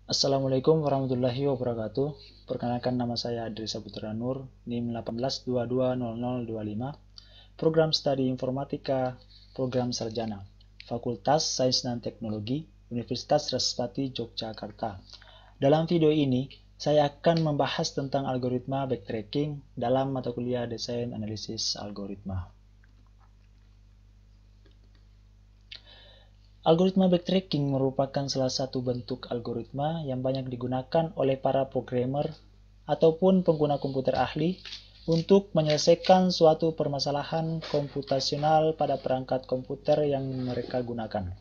Assalamualaikum warahmatullahi wabarakatuh. Perkenalkan, nama saya Adri Saputra Nur, NIM 18220025, Program Studi Informatika, Program Sarjana, Fakultas Sains dan Teknologi, Universitas Respati Yogyakarta. Dalam video ini, saya akan membahas tentang algoritma backtracking dalam mata kuliah Desain Analisis Algoritma. Algoritma backtracking merupakan salah satu bentuk algoritma yang banyak digunakan oleh para programmer ataupun pengguna komputer ahli untuk menyelesaikan suatu permasalahan komputasional pada perangkat komputer yang mereka gunakan.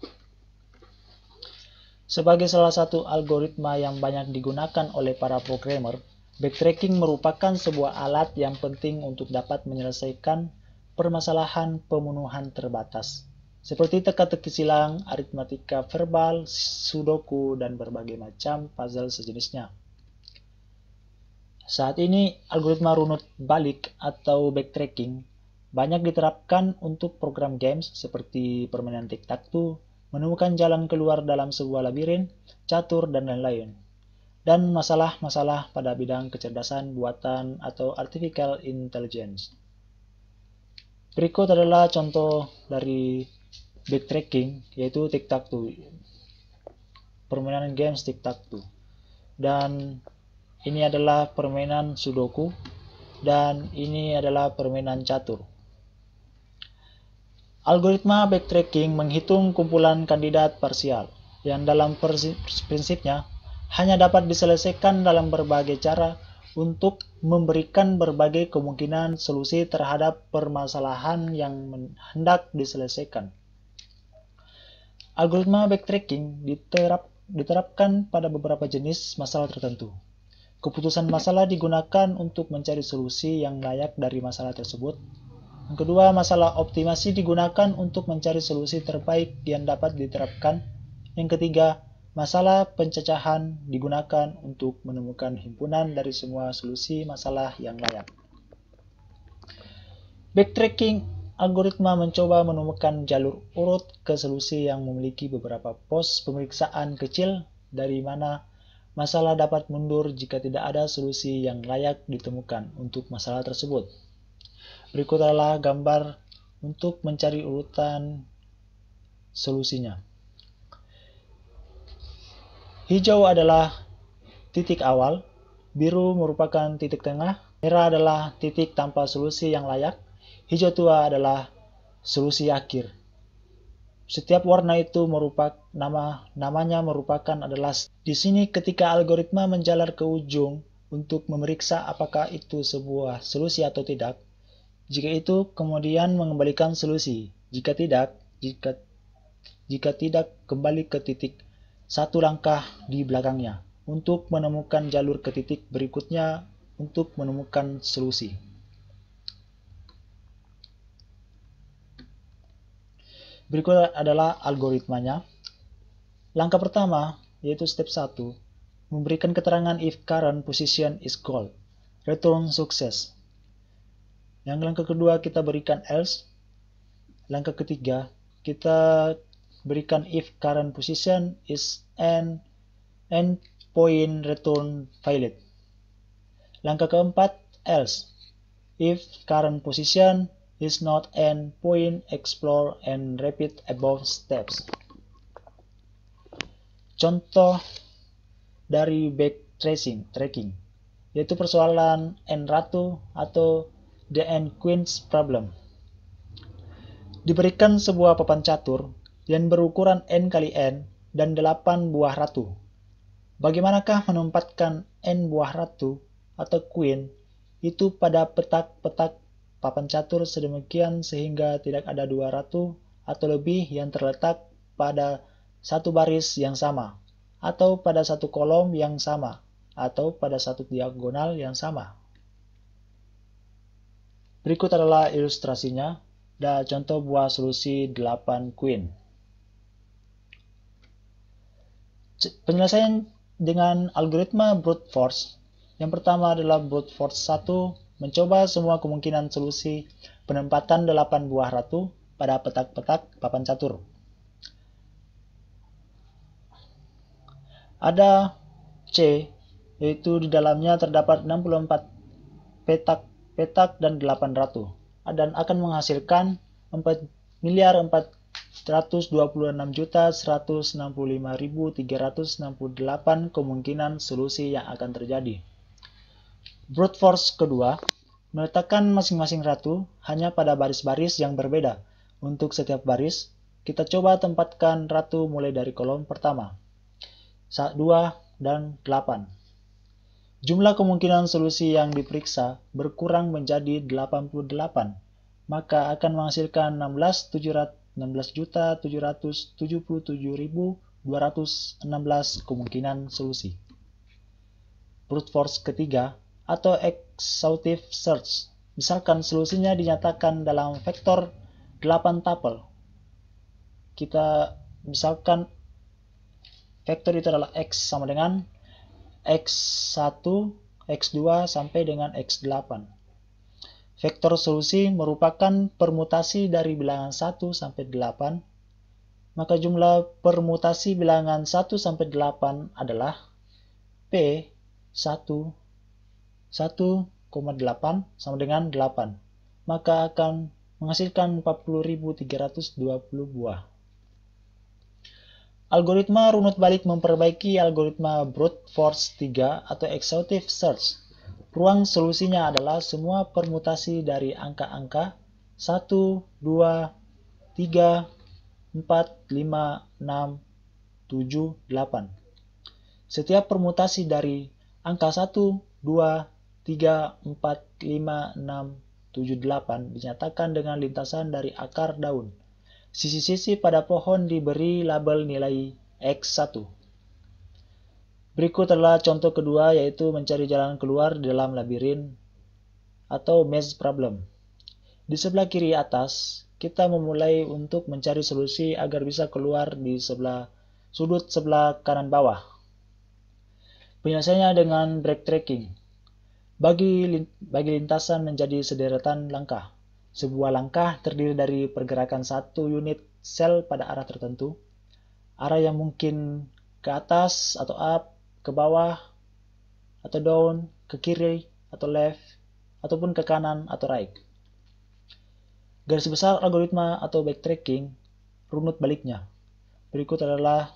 Sebagai salah satu algoritma yang banyak digunakan oleh para programmer, backtracking merupakan sebuah alat yang penting untuk dapat menyelesaikan permasalahan pemenuhan terbatas, seperti teka-teki silang, aritmatika verbal, sudoku, dan berbagai macam puzzle sejenisnya. Saat ini, algoritma runut balik atau backtracking banyak diterapkan untuk program games seperti permainan tic-tac-toe, menemukan jalan keluar dalam sebuah labirin, catur, dan lain-lain, dan masalah-masalah pada bidang kecerdasan buatan atau artificial intelligence. Berikut adalah contoh dari backtracking, yaitu tic-tac-toe, permainan games tic-tac-toe, dan ini adalah permainan sudoku, dan ini adalah permainan catur. Algoritma backtracking menghitung kumpulan kandidat parsial yang dalam prinsipnya hanya dapat diselesaikan dalam berbagai cara untuk memberikan berbagai kemungkinan solusi terhadap permasalahan yang hendak diselesaikan. Algoritma backtracking diterapkan pada beberapa jenis masalah tertentu. Keputusan masalah digunakan untuk mencari solusi yang layak dari masalah tersebut. Yang kedua, masalah optimasi digunakan untuk mencari solusi terbaik yang dapat diterapkan. Yang ketiga, masalah pencacahan digunakan untuk menemukan himpunan dari semua solusi masalah yang layak. Backtracking algoritma mencoba menemukan jalur urut ke solusi yang memiliki beberapa pos pemeriksaan kecil dari mana masalah dapat mundur jika tidak ada solusi yang layak ditemukan untuk masalah tersebut. Berikut adalah gambar untuk mencari urutan solusinya. Hijau adalah titik awal, biru merupakan titik tengah, merah adalah titik tanpa solusi yang layak, hijau tua adalah solusi akhir. Setiap warna itu namanya merupakan adalah. Di sini ketika algoritma menjalar ke ujung untuk memeriksa apakah itu sebuah solusi atau tidak. Jika itu, kemudian mengembalikan solusi. Jika tidak, kembali ke titik satu langkah di belakangnya untuk menemukan jalur ke titik berikutnya untuk menemukan solusi. Berikut adalah algoritmanya. Langkah pertama, yaitu step 1, memberikan keterangan if current position is gold, return success. Yang langkah kedua, kita berikan else. Langkah ketiga, kita berikan if current position is end point, return valid. Langkah keempat, else. If current position is not end point, explore and repeat above steps. Contoh dari backtracking, yaitu persoalan N ratu atau the N queens problem. Diberikan sebuah papan catur yang berukuran N kali N dan 8 buah ratu. Bagaimanakah menempatkan N buah ratu atau queen itu pada petak-petak papan catur sedemikian sehingga tidak ada 2 ratu atau lebih yang terletak pada satu baris yang sama, atau pada satu kolom yang sama, atau pada satu diagonal yang sama. Berikut adalah ilustrasinya dan contoh buah solusi 8 queen. Penyelesaian dengan algoritma brute force. Yang pertama adalah brute force 1, mencoba semua kemungkinan solusi penempatan 8 buah ratu pada petak-petak papan catur. Ada C, yaitu di dalamnya terdapat 64 petak dan 8 ratu, dan akan menghasilkan 4.426.165.368 kemungkinan solusi yang akan terjadi. Brute force kedua, meletakkan masing-masing ratu hanya pada baris-baris yang berbeda. Untuk setiap baris, kita coba tempatkan ratu mulai dari kolom pertama, 2 dan 8. Jumlah kemungkinan solusi yang diperiksa berkurang menjadi 88, maka akan menghasilkan 16.777.216 kemungkinan solusi. Brute force ketiga, atau exhaustive search. Misalkan solusinya dinyatakan dalam vektor 8 tuple. Kita misalkan vektor itu adalah x sama dengan x1, x2 sampai dengan x8. Vektor solusi merupakan permutasi dari bilangan 1 sampai 8. Maka jumlah permutasi bilangan 1 sampai 8 adalah P1 1,8 sama dengan 8, maka akan menghasilkan 40.320 buah. Algoritma runut balik memperbaiki algoritma brute force 3 atau exhaustive search. Ruang solusinya adalah semua permutasi dari angka-angka 1, 2, 3, 4, 5, 6, 7, 8. Setiap permutasi dari angka 1, 2, 3, 4, 5, 6, 7, 8 dinyatakan dengan lintasan dari akar daun. Sisi-sisi pada pohon diberi label nilai X1. Berikut adalah contoh kedua, yaitu mencari jalan keluar dalam labirin atau maze problem. Di sebelah kiri atas, kita memulai untuk mencari solusi agar bisa keluar di sudut sebelah kanan bawah. Penyelesaiannya dengan backtracking. Bagi lintasan menjadi sederetan langkah. Sebuah langkah terdiri dari pergerakan satu unit sel pada arah tertentu. Arah yang mungkin ke atas atau up, ke bawah, atau down, ke kiri, atau left, ataupun ke kanan atau right. Garis besar algoritma atau backtracking, runut baliknya. Berikut adalah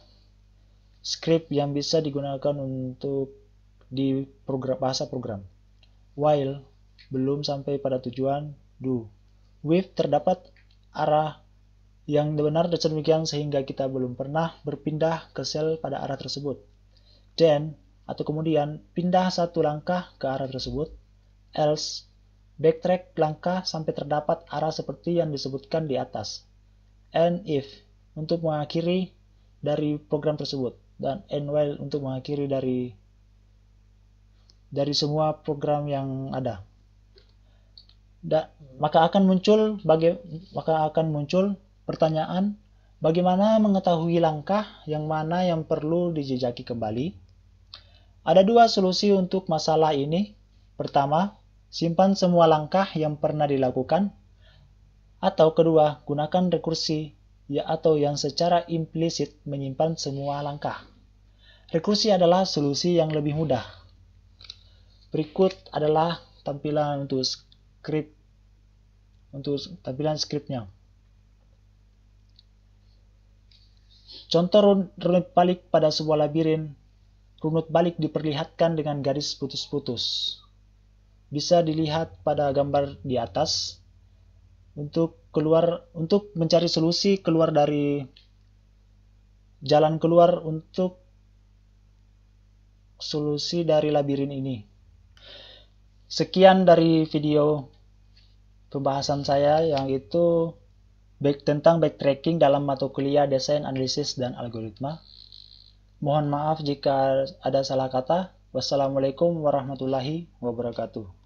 script yang bisa digunakan untuk di bahasa program. While, belum sampai pada tujuan, do. With, terdapat arah yang benar dan sedemikian sehingga kita belum pernah berpindah ke sel pada arah tersebut. Then, atau kemudian, pindah satu langkah ke arah tersebut. Else, backtrack langkah sampai terdapat arah seperti yang disebutkan di atas. And if, untuk mengakhiri dari program tersebut. Dan and while untuk mengakhiri dari semua program yang ada. Maka akan muncul pertanyaan, bagaimana mengetahui langkah yang mana yang perlu dijejaki kembali? Ada dua solusi untuk masalah ini. Pertama, simpan semua langkah yang pernah dilakukan. Atau kedua, gunakan rekursi atau yang secara implisit menyimpan semua langkah. Rekursi adalah solusi yang lebih mudah. Berikut adalah tampilan tampilan skripnya. Contoh runut balik pada sebuah labirin. Runut balik diperlihatkan dengan garis putus-putus. Bisa dilihat pada gambar di atas. Untuk mencari solusi keluar dari jalan keluar untuk solusi dari labirin ini. Sekian dari video pembahasan saya yang itu tentang backtracking dalam mata kuliah desain, analisis, dan algoritma. Mohon maaf jika ada salah kata. Wassalamualaikum warahmatullahi wabarakatuh.